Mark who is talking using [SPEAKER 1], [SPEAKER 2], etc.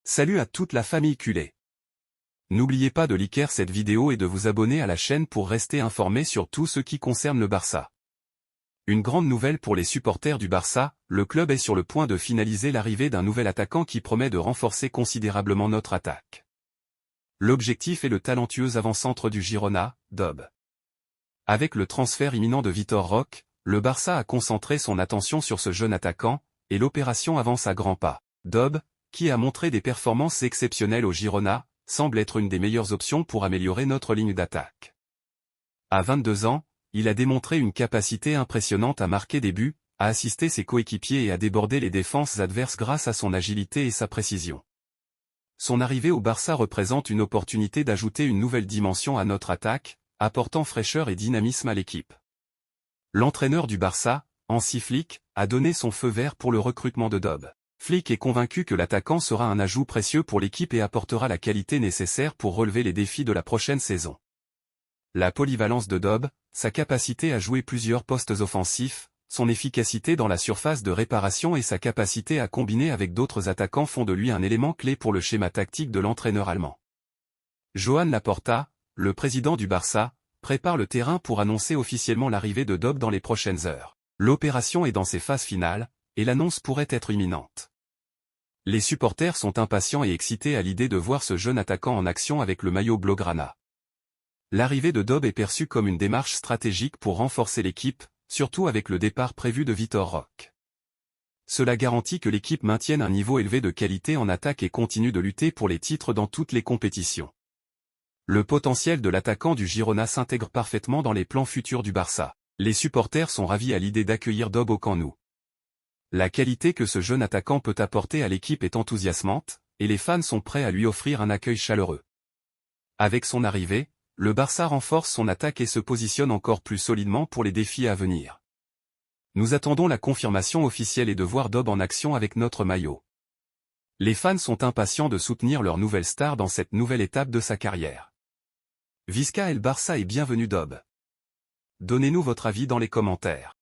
[SPEAKER 1] Salut à toute la famille culée. N'oubliez pas de liker cette vidéo et de vous abonner à la chaîne pour rester informé sur tout ce qui concerne le Barça. Une grande nouvelle pour les supporters du Barça, le club est sur le point de finaliser l'arrivée d'un nouvel attaquant qui promet de renforcer considérablement notre attaque. L'objectif est le talentueux avant-centre du Girona, Dob. Avec le transfert imminent de Vitor Roque, le Barça a concentré son attention sur ce jeune attaquant, et l'opération avance à grands pas. Dob, qui a montré des performances exceptionnelles au Girona, semble être une des meilleures options pour améliorer notre ligne d'attaque. À 22 ans, il a démontré une capacité impressionnante à marquer des buts, à assister ses coéquipiers et à déborder les défenses adverses grâce à son agilité et sa précision. Son arrivée au Barça représente une opportunité d'ajouter une nouvelle dimension à notre attaque, apportant fraîcheur et dynamisme à l'équipe. L'entraîneur du Barça, Hansi Flick, a donné son feu vert pour le recrutement de Dob. Flick est convaincu que l'attaquant sera un ajout précieux pour l'équipe et apportera la qualité nécessaire pour relever les défis de la prochaine saison. La polyvalence de Dob, sa capacité à jouer plusieurs postes offensifs, son efficacité dans la surface de réparation et sa capacité à combiner avec d'autres attaquants font de lui un élément clé pour le schéma tactique de l'entraîneur allemand. Joan Laporta, le président du Barça, prépare le terrain pour annoncer officiellement l'arrivée de Dob dans les prochaines heures. L'opération est dans ses phases finales, et l'annonce pourrait être imminente. Les supporters sont impatients et excités à l'idée de voir ce jeune attaquant en action avec le maillot blaugrana. L'arrivée de Dob est perçue comme une démarche stratégique pour renforcer l'équipe, surtout avec le départ prévu de Vitor Roque. Cela garantit que l'équipe maintienne un niveau élevé de qualité en attaque et continue de lutter pour les titres dans toutes les compétitions. Le potentiel de l'attaquant du Girona s'intègre parfaitement dans les plans futurs du Barça. Les supporters sont ravis à l'idée d'accueillir Dob au Camp Nou. La qualité que ce jeune attaquant peut apporter à l'équipe est enthousiasmante, et les fans sont prêts à lui offrir un accueil chaleureux. Avec son arrivée, le Barça renforce son attaque et se positionne encore plus solidement pour les défis à venir. Nous attendons la confirmation officielle et de voir Dob en action avec notre maillot. Les fans sont impatients de soutenir leur nouvelle star dans cette nouvelle étape de sa carrière. Visca el Barça et bienvenue Dob. Donnez-nous votre avis dans les commentaires.